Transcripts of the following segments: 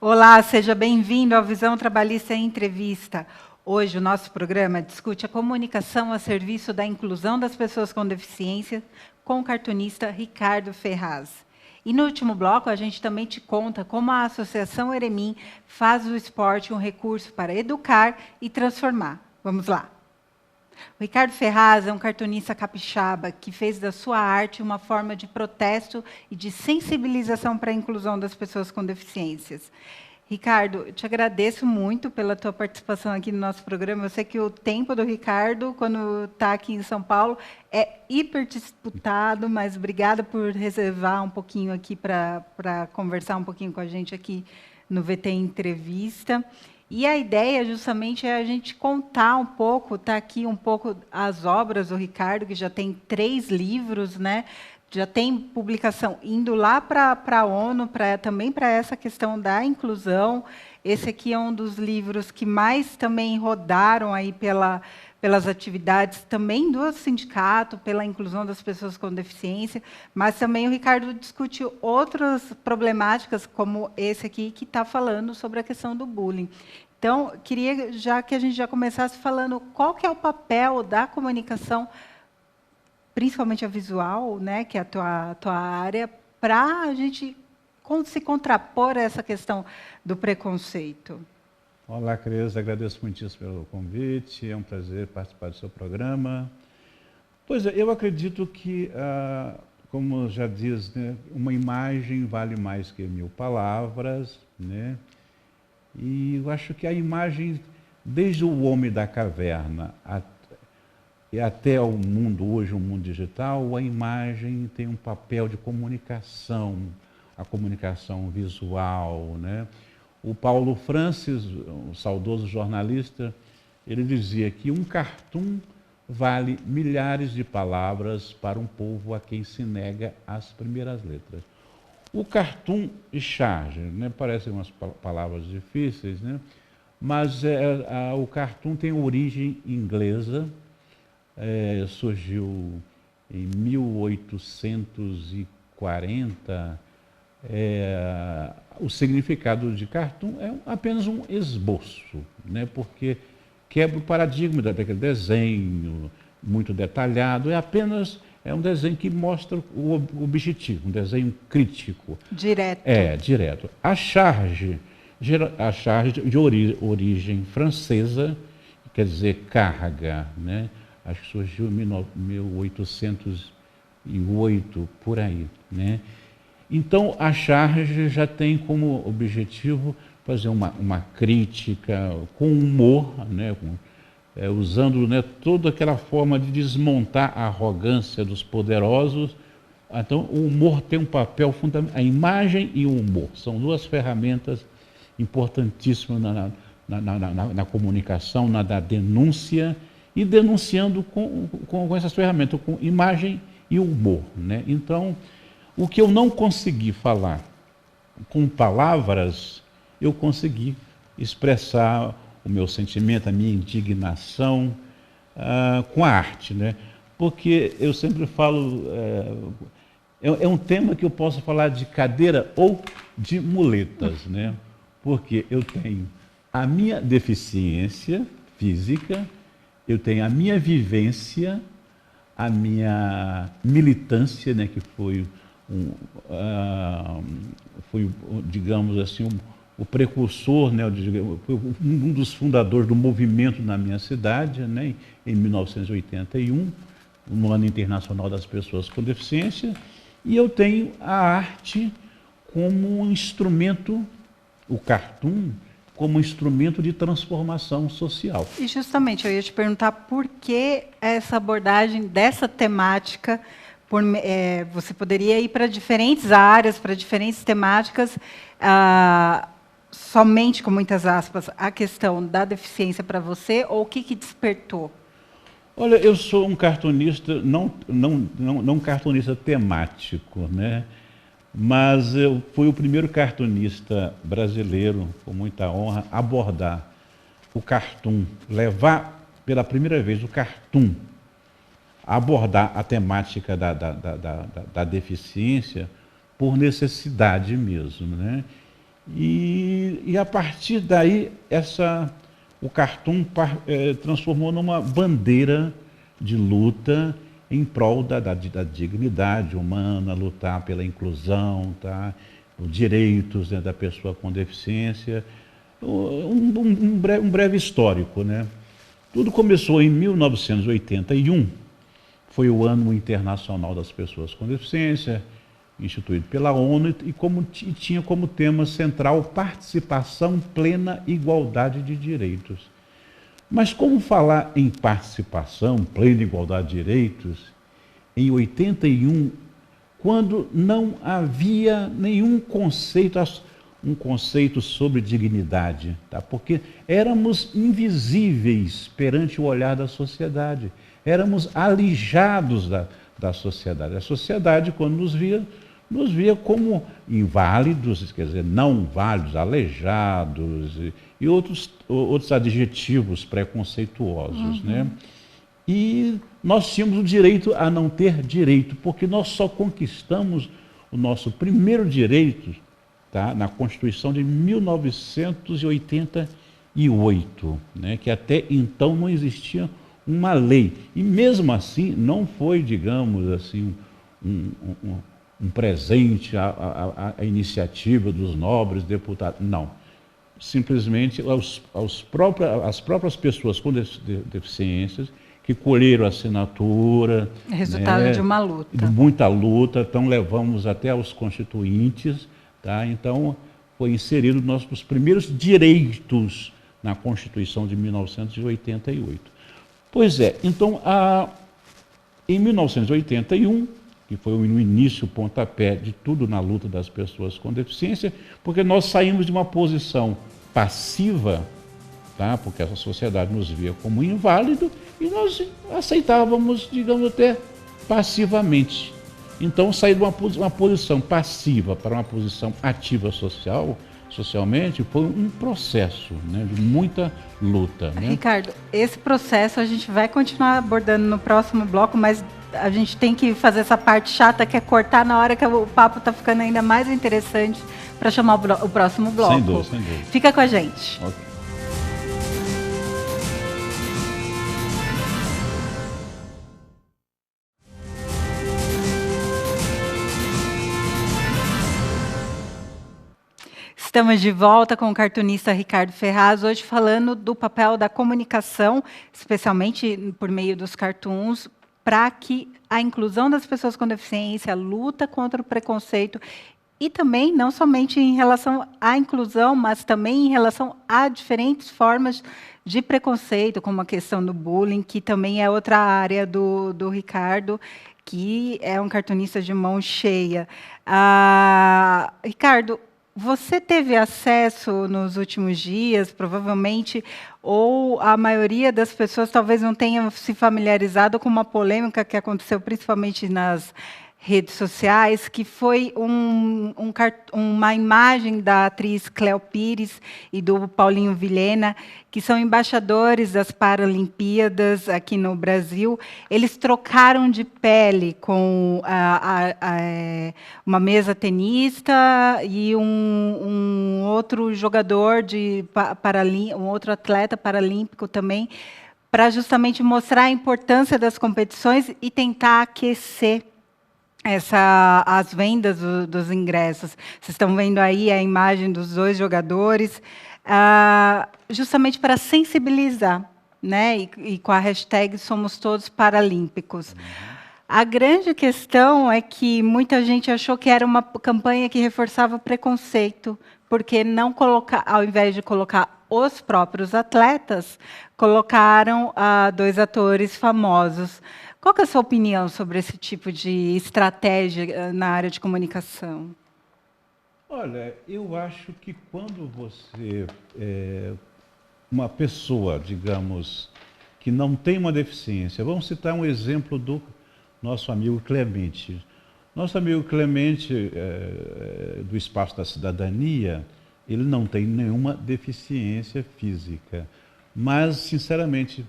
Olá, seja bem-vindo ao Visão Trabalhista em Entrevista. Hoje o nosso programa discute a comunicação a serviço da inclusão das pessoas com deficiência com o cartunista Ricardo Ferraz. E no último bloco a gente também te conta como a Associação Eremim faz do esporte um recurso para educar e transformar. Vamos lá. O Ricardo Ferraz é um cartunista capixaba que fez da sua arte uma forma de protesto e de sensibilização para a inclusão das pessoas com deficiências. Ricardo, eu te agradeço muito pela tua participação aqui no nosso programa. Eu sei que o tempo do Ricardo, quando está aqui em São Paulo, é hiper disputado, mas obrigada por reservar um pouquinho aqui para conversar um pouquinho com a gente aqui no VT Entrevista. E a ideia, justamente, é a gente contar um pouco, está aqui um pouco as obras do Ricardo, que já tem 3 livros, né? Já tem publicação indo lá para a ONU, também para essa questão da inclusão. Esse aqui é um dos livros que mais também rodaram aí pelas atividades também do sindicato, pela inclusão das pessoas com deficiência, mas também o Ricardo discute outras problemáticas, como esse aqui, que está falando sobre a questão do bullying. Então, queria que a gente já começasse falando qual que é o papel da comunicação, principalmente a visual, né, que é a tua área, para a gente se contrapor a essa questão do preconceito. Olá, Cris, agradeço muitíssimo pelo convite, é um prazer participar do seu programa. Pois é, eu acredito que, como já diz, né, uma imagem vale mais que 1000 palavras, né? E eu acho que a imagem, desde o homem da caverna e até o mundo, hoje o mundo digital, a imagem tem um papel de comunicação, a comunicação visual, né? O Paulo Francis, o saudoso jornalista, ele dizia que um cartoon vale milhares de palavras para um povo a quem se nega as primeiras letras. O cartoon e charge, né, parecem umas palavras difíceis, né, mas o cartoon tem origem inglesa, surgiu em 1840. O significado de cartoon é apenas um esboço, né, porque quebra o paradigma daquele desenho muito detalhado, é um desenho que mostra o objetivo, um desenho crítico. Direto. Direto. A charge de origem francesa, quer dizer carga, né? Acho que surgiu em 1808, por aí, né? Então, a charge já tem como objetivo fazer uma crítica com humor, né? Usando, né, toda aquela forma de desmontar a arrogância dos poderosos. Então, o humor tem um papel fundamental. A imagem e o humor são 2 ferramentas importantíssimas na comunicação, na denúncia, e denunciando com essas ferramentas, com imagem e humor, né? Então, o que eu não consegui falar com palavras, eu consegui expressar o meu sentimento, a minha indignação com a arte, né? Porque eu sempre falo, é um tema que eu posso falar de cadeira ou de muletas, né? Porque eu tenho a minha deficiência física, eu tenho a minha vivência, a minha militância, né, que foi digamos assim, o precursor, né, foi um dos fundadores do movimento na minha cidade, né, em 1981, no Ano Internacional das Pessoas com Deficiência, e eu tenho a arte como um instrumento, o cartoon, como instrumento de transformação social. E justamente eu ia te perguntar por que essa abordagem dessa temática. Você poderia ir para diferentes áreas, para diferentes temáticas, somente, com muitas aspas, a questão da deficiência para você, ou o que despertou? Olha, eu sou um cartunista, não cartunista temático, né? Mas eu fui o primeiro cartunista brasileiro, com muita honra, a abordar o cartoon, levar pela primeira vez o cartoon, abordar a temática da deficiência por necessidade mesmo, né? E a partir daí, o cartoon transformou numa bandeira de luta em prol da dignidade humana, lutar pela inclusão, tá? Os direitos, né, da pessoa com deficiência. Um breve histórico, né? Tudo começou em 1981, foi o Ano Internacional das Pessoas com Deficiência, instituído pela ONU, e tinha como tema central participação, plena igualdade de direitos. Mas como falar em participação, plena igualdade de direitos, em 81, quando não havia nenhum conceito, um conceito sobre dignidade, tá? Porque éramos invisíveis perante o olhar da sociedade, éramos alijados da sociedade. A sociedade, quando nos via como inválidos, quer dizer, não válidos, aleijados e outros adjetivos preconceituosos, né? E nós tínhamos o direito a não ter direito, porque nós só conquistamos o nosso primeiro direito, tá, na Constituição de 1988, né, que até então não existia uma lei. E mesmo assim não foi, digamos assim, um presente à iniciativa dos nobres deputados. Não. Simplesmente as próprias pessoas com deficiências que colheram a assinatura. Resultado, né, de uma luta. De muita luta. Então levamos até aos constituintes. Tá? Então foi inserido nossos primeiros direitos na Constituição de 1988. Pois é, então em 1981, que foi o início, o pontapé de tudo na luta das pessoas com deficiência, porque nós saímos de uma posição passiva, tá? Porque essa sociedade nos via como inválido e nós aceitávamos, digamos, até passivamente. Então, sair de uma posição passiva para uma posição ativa socialmente, foi um processo, né, de muita luta. Né? Ricardo, esse processo a gente vai continuar abordando no próximo bloco, mas a gente tem que fazer essa parte chata, que é cortar na hora que o papo está ficando ainda mais interessante para chamar o próximo bloco. Sem dúvida, sem dúvida. Fica com a gente. Okay. Estamos de volta com o cartunista Ricardo Ferraz, hoje falando do papel da comunicação, especialmente por meio dos cartoons, para que a inclusão das pessoas com deficiência, a luta contra o preconceito, e também, não somente em relação à inclusão, mas também em relação a diferentes formas de preconceito, como a questão do bullying, que também é outra área do Ricardo, que é um cartunista de mão cheia. Ricardo, você teve acesso nos últimos dias, provavelmente, ou a maioria das pessoas talvez não tenha se familiarizado com uma polêmica que aconteceu principalmente nas redes sociais, que foi uma imagem da atriz Cléo Pires e do Paulinho Vilhena, que são embaixadores das Paralimpíadas aqui no Brasil. Eles trocaram de pele com uma mesa tenista e um outro jogador um outro atleta paralímpico também, para justamente mostrar a importância das competições e tentar aquecer as vendas dos ingressos. Vocês estão vendo aí a imagem dos dois jogadores, justamente para sensibilizar, né? E com a hashtag Somos Todos Paralímpicos. A grande questão é que muita gente achou que era uma campanha que reforçava o preconceito, porque não ao invés de colocar os próprios atletas, colocaram dois atores famosos. Qual que é a sua opinião sobre esse tipo de estratégia na área de comunicação? Olha, eu acho que quando uma pessoa, digamos, que não tem uma deficiência, vamos citar um exemplo do nosso amigo Clemente. Nosso amigo Clemente, do Espaço da Cidadania, ele não tem nenhuma deficiência física, mas, sinceramente,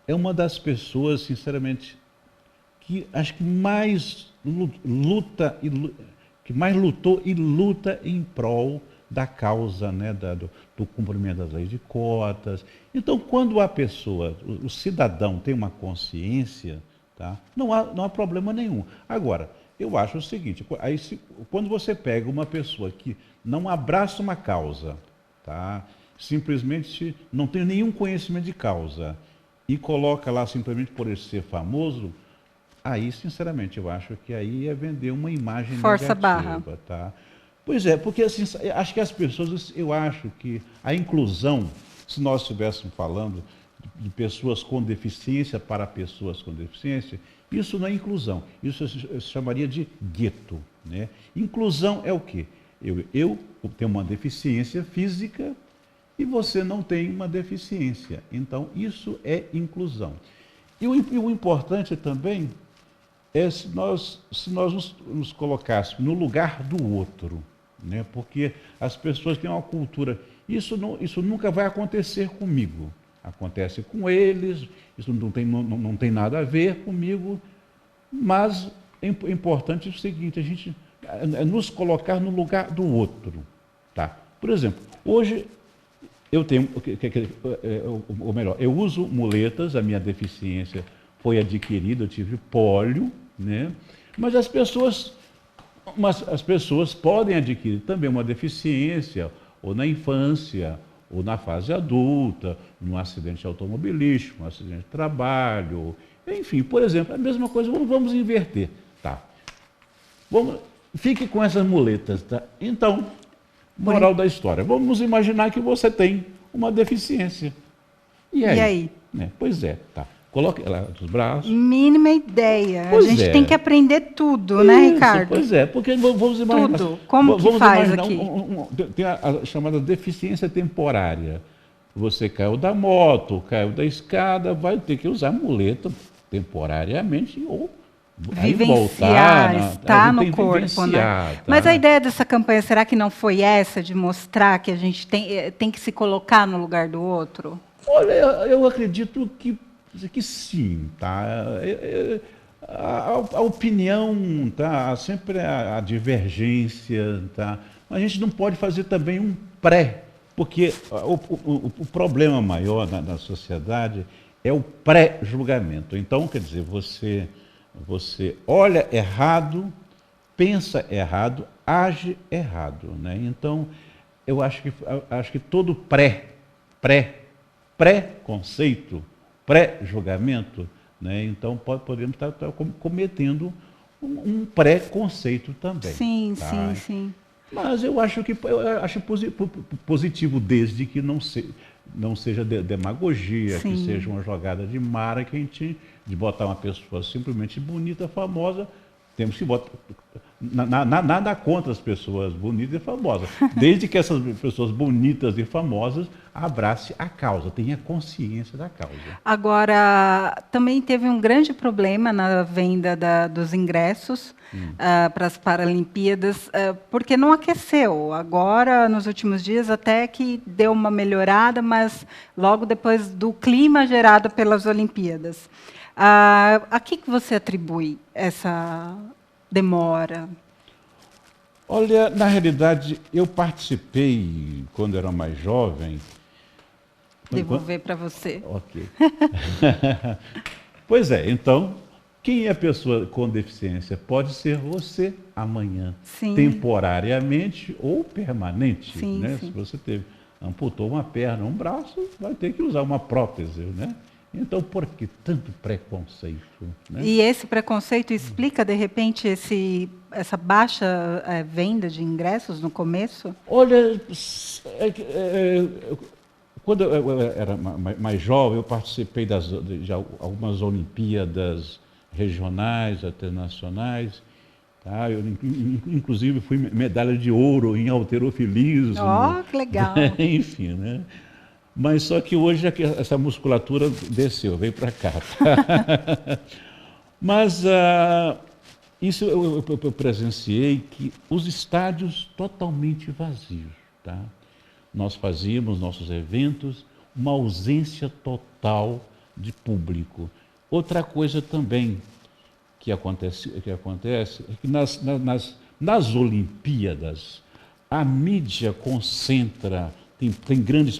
é uma das pessoas, sinceramente, que acho que mais lutou e luta em prol da causa, né, do cumprimento das leis de cotas. Então, quando a pessoa, o cidadão tem uma consciência, tá, não há problema nenhum. Agora, eu acho o seguinte, quando você pega uma pessoa que não abraça uma causa, tá, simplesmente não tem nenhum conhecimento de causa, e coloca lá simplesmente por ele ser famoso, aí, sinceramente, eu acho que aí é vender uma imagem Força negativa, barra. tá? Pois é, porque assim, acho que as pessoas, eu acho que a inclusão, se nós estivéssemos falando de pessoas com deficiência para pessoas com deficiência, isso não é inclusão, isso se chamaria de gueto, né? Inclusão é o quê? Eu tenho uma deficiência física e você não tem uma deficiência, então isso é inclusão. E o importante também é se nós nos colocássemos no lugar do outro, né? Porque as pessoas têm uma cultura, isso nunca vai acontecer comigo, acontece com eles, isso não tem nada a ver comigo, mas é importante o seguinte, a gente nos colocar no lugar do outro, tá? Por exemplo, hoje eu tenho, ou melhor, eu uso muletas, a minha deficiência foi adquirida, eu tive pólio, né? Mas as pessoas podem adquirir também uma deficiência, ou na infância, ou na fase adulta, num acidente automobilístico, um acidente de trabalho, enfim, por exemplo, a mesma coisa, vamos inverter, tá? Fique com essas muletas, tá? Então, moral da história, vamos imaginar que você tem uma deficiência. E aí? Né? Pois é, tá. Coloque ela nos braços. Mínima ideia. Pois a gente tem que aprender tudo, né, Ricardo? Pois é, porque vamos imaginar. Tudo. Como que faz aqui? Tem a chamada deficiência temporária. Você caiu da moto, caiu da escada, vai ter que usar muleta temporariamente ou vivenciar, estar no corpo, né? Tá? Mas a ideia dessa campanha, será que não foi essa, de mostrar que a gente tem que se colocar no lugar do outro? Olha, eu acredito que sim, tá? A opinião, tá? Sempre a divergência, tá? Mas a gente não pode fazer também um porque o problema maior na sociedade é o pré-julgamento. Então, quer dizer, você olha errado, pensa errado, age errado, né? Então, eu acho que todo pré-conceito, pré-julgamento, né? Então podemos estar cometendo um pré-conceito também. Sim, tá? sim. Mas eu acho positivo desde que não seja demagogia, Sim. que seja uma jogada de marketing, de botar uma pessoa simplesmente bonita, famosa. Temos que botar nada contra as pessoas bonitas e famosas, desde que essas pessoas bonitas e famosas abracem a causa, tenham consciência da causa. Agora, também teve um grande problema na venda dos ingressos para as Paralimpíadas, porque não aqueceu. Agora, nos últimos dias, até que deu uma melhorada, mas logo depois do clima gerado pelas Olimpíadas. A que você atribui essa demora? Olha, na realidade, eu participei, quando era mais jovem... Devolver para você. Ok. Pois é, então, quem é a pessoa com deficiência? Pode ser você amanhã, sim. Temporariamente ou permanente. Sim, né? sim. Se você amputou uma perna, um braço, vai ter que usar uma prótese, né? Então, por que tanto preconceito? Né? E esse preconceito explica, de repente, essa baixa venda de ingressos no começo? Olha, quando eu era mais jovem, eu participei de algumas Olimpíadas regionais, até nacionais. Tá? Eu, inclusive, fui medalha de ouro em halterofilismo. Oh, que legal! Enfim, né? Mas só que hoje essa musculatura desceu, veio para cá. Tá? Mas isso eu presenciei, que os estádios totalmente vazios. Tá? Nós fazíamos nossos eventos, uma ausência total de público. Outra coisa também que acontece é que nas Olimpíadas, a mídia concentra, tem grandes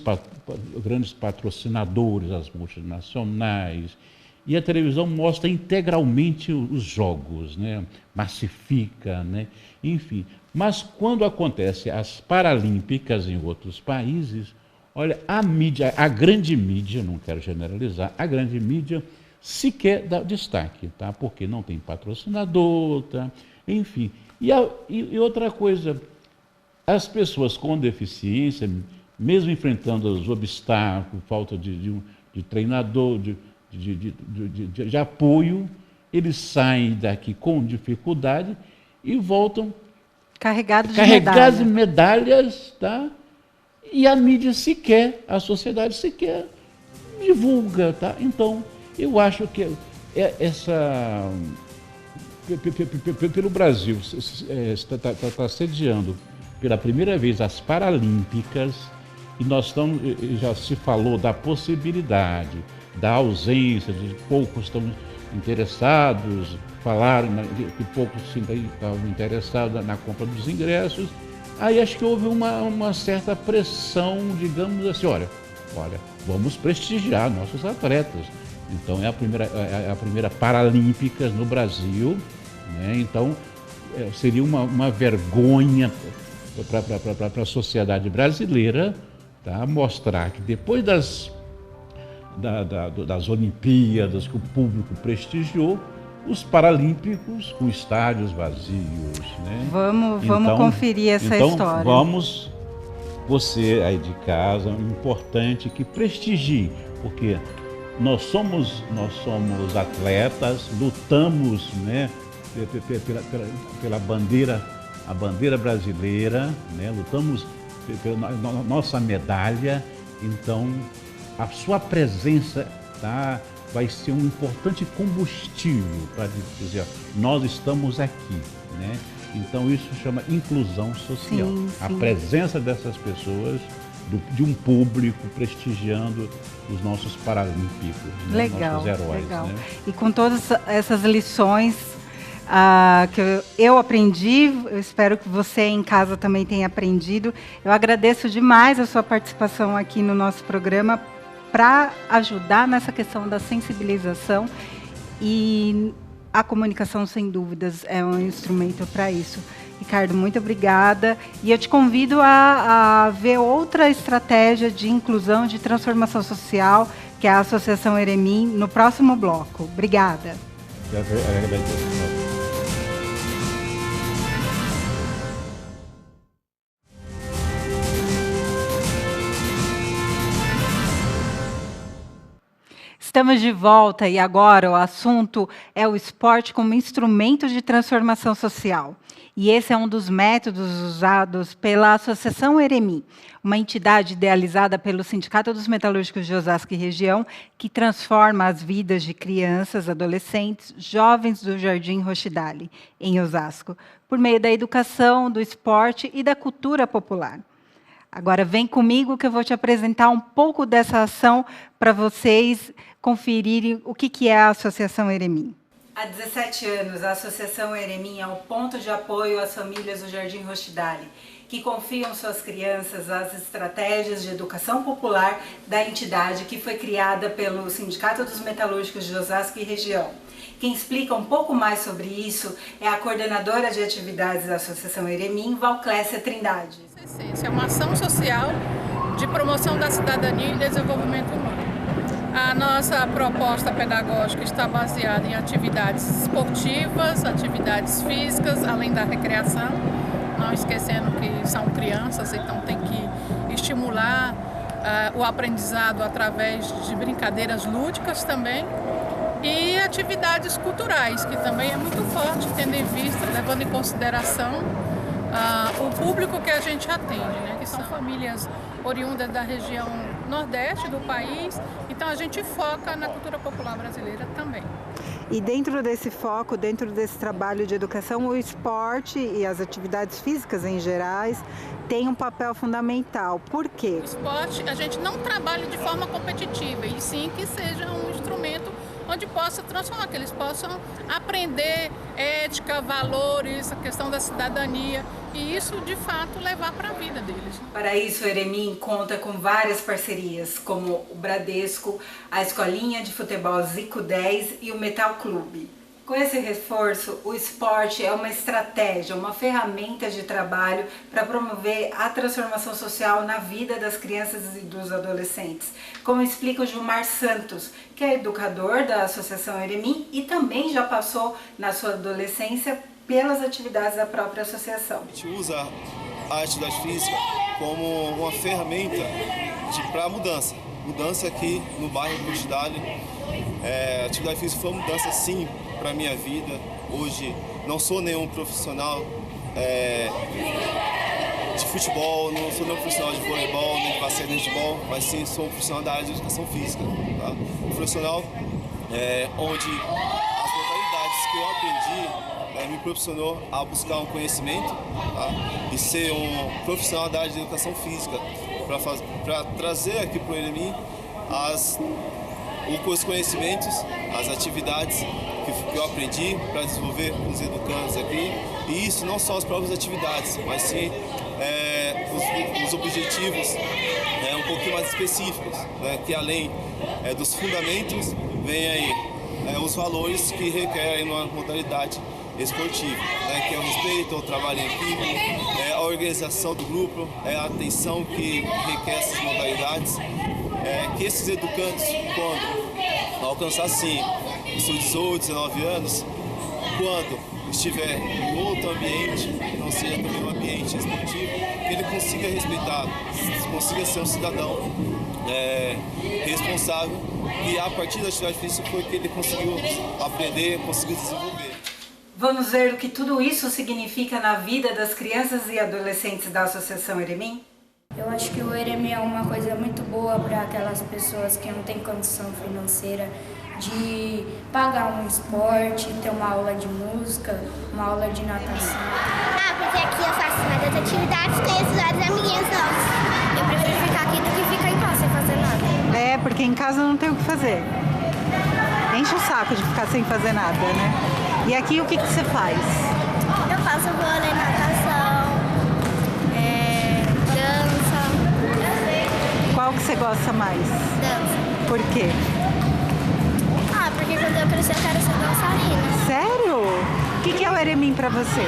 patrocinadores, as multinacionais, e a televisão mostra integralmente os jogos, né? Massifica, né? Enfim. Mas quando acontece as Paralímpicas em outros países, olha, a mídia, a grande mídia, não quero generalizar, a grande mídia sequer dá destaque, tá? Porque não tem patrocinador, tá? Enfim. E outra coisa, as pessoas com deficiência, mesmo enfrentando os obstáculos, falta de treinador, de apoio, eles saem daqui com dificuldade e voltam carregados de medalhas, tá? E a mídia sequer, a sociedade sequer divulga, tá? Então, eu acho que pelo Brasil está sediando pela primeira vez as Paralímpicas, e nós estamos, já se falou da possibilidade, da ausência, de poucos estão interessados, falaram que poucos estavam interessados na compra dos ingressos. Aí acho que houve uma certa pressão, digamos assim, olha, vamos prestigiar nossos atletas. Então é a primeira Paralímpicas no Brasil, né? Então seria uma vergonha para a sociedade brasileira, tá? Mostrar que depois das Olimpíadas que o público prestigiou, os Paralímpicos com estádios vazios, né? Vamos conferir essa história. Vamos, você aí de casa, importante que prestigie, porque nós somos atletas, lutamos, né, pela bandeira, a bandeira brasileira, né? Lutamos pela nossa medalha. Então a sua presença, tá, vai ser um importante combustível para dizer, nós estamos aqui, né? Então isso chama inclusão social. Sim. A presença dessas pessoas, de um público prestigiando os nossos paralímpicos, né? Legal, nossos heróis. legal. Né? E com todas essas lições que eu aprendi, eu espero que você em casa também tenha aprendido. Eu agradeço demais a sua participação aqui no nosso programa para ajudar nessa questão da sensibilização, e a comunicação, sem dúvidas, é um instrumento para isso. Ricardo, muito obrigada. E eu te convido a ver outra estratégia de inclusão, de transformação social, que é a Associação Eremim, no próximo bloco. Obrigada. Estamos de volta e agora o assunto é o esporte como instrumento de transformação social. E esse é um dos métodos usados pela Associação Eremim, uma entidade idealizada pelo Sindicato dos Metalúrgicos de Osasco e Região, que transforma as vidas de crianças, adolescentes, jovens do Jardim Rochidale, em Osasco, por meio da educação, do esporte e da cultura popular. Agora vem comigo que eu vou te apresentar um pouco dessa ação para vocês conferirem o que é a Associação Eremim. Há 17 anos, a Associação Eremim é um ponto de apoio às famílias do Jardim Rochidale, que confiam suas crianças às estratégias de educação popular da entidade que foi criada pelo Sindicato dos Metalúrgicos de Osasco e Região. Quem explica um pouco mais sobre isso é a coordenadora de atividades da Associação Eremim, Valclésia Trindade. É uma ação social de promoção da cidadania e desenvolvimento humano. A nossa proposta pedagógica está baseada em atividades esportivas, atividades físicas, além da recreação, não esquecendo que são crianças, então tem que estimular o aprendizado através de brincadeiras lúdicas também, e atividades culturais, que também é muito forte, tendo em vista, levando em consideração o público que a gente atende, né? Que são famílias oriundas da região nordeste do país, então a gente foca na cultura popular brasileira também. E dentro desse foco, dentro desse trabalho de educação, o esporte e as atividades físicas em gerais têm um papel fundamental. Por quê? O esporte, a gente não trabalha de forma competitiva, e sim que seja um instrumento onde possa transformar, que eles possam aprender ética, valores, a questão da cidadania e isso, de fato, levar para a vida deles. Para isso, o Eremim conta com várias parcerias, como o Bradesco, a Escolinha de Futebol Zico 10 e o Metal Clube. Com esse reforço, o esporte é uma estratégia, uma ferramenta de trabalho para promover a transformação social na vida das crianças e dos adolescentes, como explica o Gilmar Santos, que é educador da Associação Eremim e também já passou na sua adolescência pelas atividades da própria associação. A gente usa a atividade física como uma ferramenta para a mudança aqui no bairro do Curtidale. A atividade física foi uma mudança, sim, para a minha vida. Hoje não sou nenhum profissional de futebol, não sou nenhum profissional de voleibol, nem de basquete, nem de futebol, mas sim sou um profissional da área de educação física. Tá? Um profissional onde as modalidades que eu aprendi me proporcionou a buscar um conhecimento, tá? E ser um profissional da área de educação física, para trazer aqui para o Eremim os conhecimentos, as atividades que eu aprendi para desenvolver com os educandos aqui. E isso não só as próprias atividades, mas sim os objetivos um pouquinho mais específicos, né? Que além dos fundamentos, vem aí os valores que requerem uma modalidade esportiva, né? Que é o respeito ao trabalho em equipe, a organização do grupo, a atenção que requer essas modalidades. Que esses educandos, quando alcançar sim os seus 18, 19 anos, quando estiver em outro ambiente, que não seja também um ambiente esportivo, que ele consiga respeitar, consiga ser um cidadão responsável, e a partir da atividade física foi que ele conseguiu aprender, conseguiu desenvolver. Vamos ver o que tudo isso significa na vida das crianças e adolescentes da Associação Eremim? Eu acho que o Eremim é uma coisa muito boa para aquelas pessoas que não têm condição financeira de pagar um esporte, ter uma aula de música, uma aula de natação. Porque aqui eu faço várias atividades, conheço vários amiguinhos novos. Eu prefiro ficar aqui do que ficar em casa sem fazer nada. Porque em casa não tem o que fazer. Enche o saco de ficar sem fazer nada, né? E aqui o que você faz? Eu faço vôlei, natação, dança. Qual que você gosta mais? Dança. Por quê? Porque quando eu crescer eu quero ser dançarina. Sério? O que é o Eremim pra você?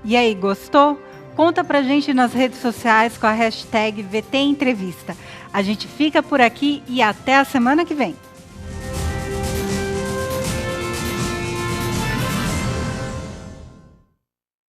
E aí, gostou? Conta pra gente nas redes sociais com a hashtag VT Entrevista. A gente fica por aqui e até a semana que vem.